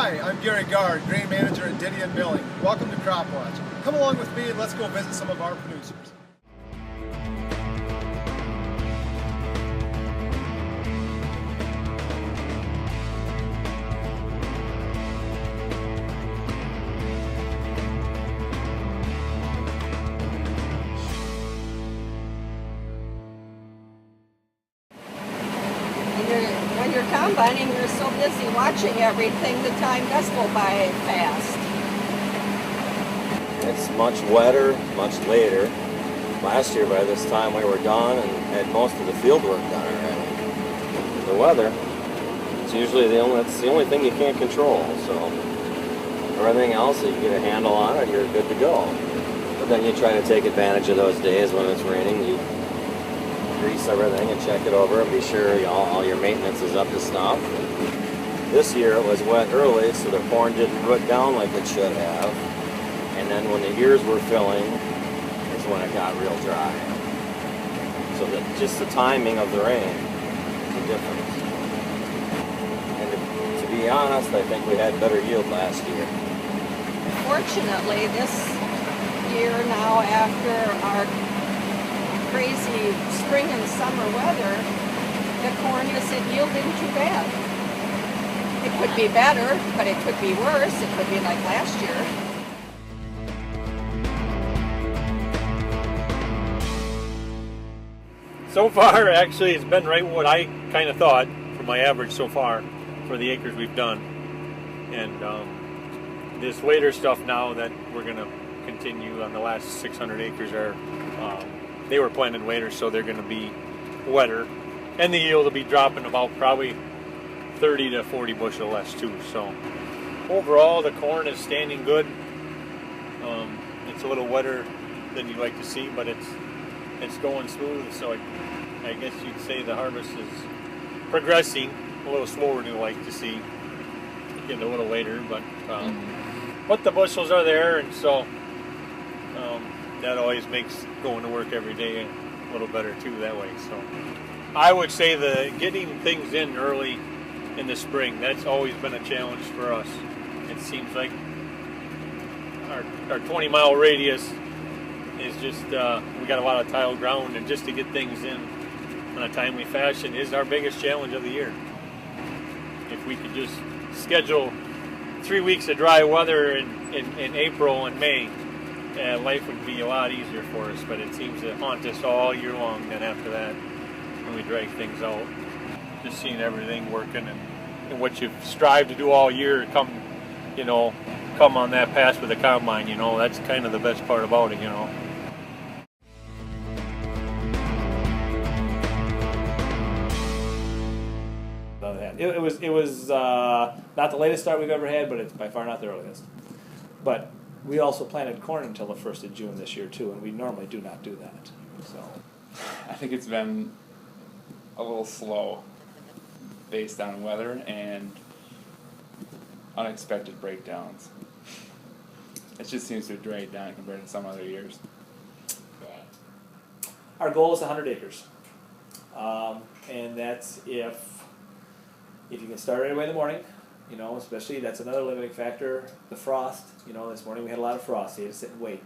Hi, I'm Garry Gard, grain manager at Denny & Milling. Welcome to Crop Watch. Come along with me and let's go visit some of our producers. When you're combining, you're so busy watching everything, the time does go by fast. It's much wetter, much later. Last year by this time we were done and had most of the field work done already. The weather, it's usually that's the only thing you can't control, so everything else, if you get a handle on it, you're good to go. But then you try to take advantage of those days when it's raining. You grease everything and check it over and be sure all your maintenance is up to snuff. This year it was wet early, so the corn didn't root down like it should have. And then when the ears were filling is when it got real dry. So just the timing of the rain is the difference. And to be honest, I think we had better yield last year. Fortunately, this year now, after our crazy spring and summer weather, the corn isn't yielding too bad. It could be better, but it could be worse. It could be like last year. So far, actually, it's been right what I kind of thought for my average so far for the acres we've done. And this later stuff now that we're going to continue on the last 600 acres are they were planted later, so they're going to be wetter, and the yield will be dropping about probably 30 to 40 bushel less too. So overall, the corn is standing good. It's a little wetter than you'd like to see, but it's going smooth. So I guess you'd say the harvest is progressing a little slower than you'd like to see. Getting a little later, but the bushels are there, and so. That always makes going to work every day a little better too that way. So I would say the getting things in early in the spring, that's always been a challenge for us. It seems like our 20-mile radius is just, we got a lot of tile ground, and just to get things in a timely fashion is our biggest challenge of the year. If we could just schedule 3 weeks of dry weather in April and May, life would be a lot easier for us, but it seems to haunt us all year long. Then after that, when we drag things out, just seeing everything working and what you've strived to do all year come on that pass with the combine, that's kind of the best part about it, It was not the latest start we've ever had, but it's by far not the earliest. But we also planted corn until the 1st of June this year too, and we normally do not do that. So I think it's been a little slow based on weather and unexpected breakdowns. It just seems to have dragged down compared to some other years. our goal is 100 acres, and that's if you can start right away in the morning. Especially that's another limiting factor. The frost. This morning we had a lot of frost. So you had to sit and wait.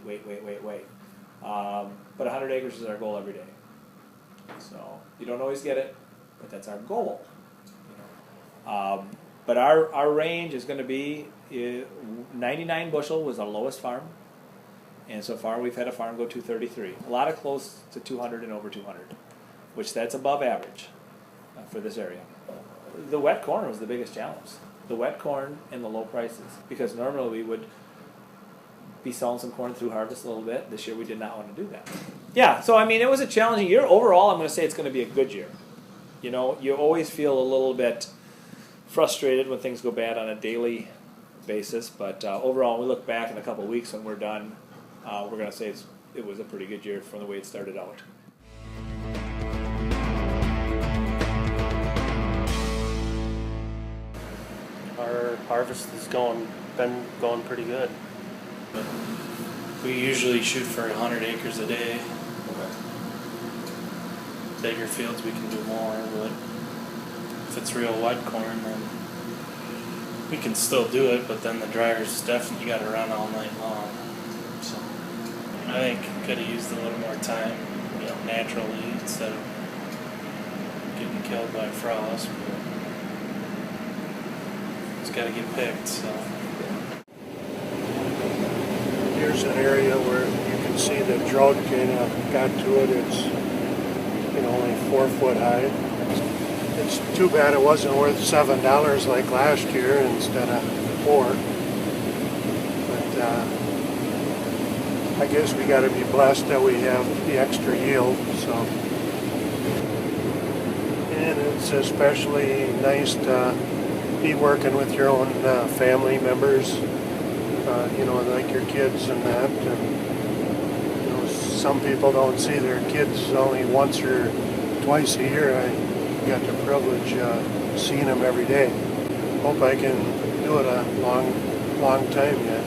But 100 acres is our goal every day. So you don't always get it, but that's our goal. But our range is going to be 99 bushel was our lowest farm, and so far we've had a farm go 233. A lot of close to 200 and over 200, which that's above average for this area. The wet corn was the biggest challenge. The wet corn and the low prices, because normally we would be selling some corn through harvest a little bit. This year we did not want to do that. Yeah, so it was a challenging year. Overall, I'm going to say it's going to be a good year. You always feel a little bit frustrated when things go bad on a daily basis, but overall, when we look back in a couple of weeks when we're done, we're going to say it was a pretty good year from the way it started out. Our harvest has been going pretty good. We usually shoot for 100 acres a day. Bigger fields we can do more, but if it's real wet corn, then we can still do it, but then the dryer's definitely got to run all night long. So I think could have used a little more time, naturally instead of getting killed by frost. But it's got to get picked. So here's an area where you can see the drought kind of got to it. It's only 4 foot high. It's too bad it wasn't worth $7 like last year instead of 4. But I guess we got to be blessed that we have the extra yield. So, and it's especially nice to be working with your own family members. Like your kids and that. And some people don't see their kids only once or twice a year. I got the privilege of seeing them every day. Hope I can do it a long time yet.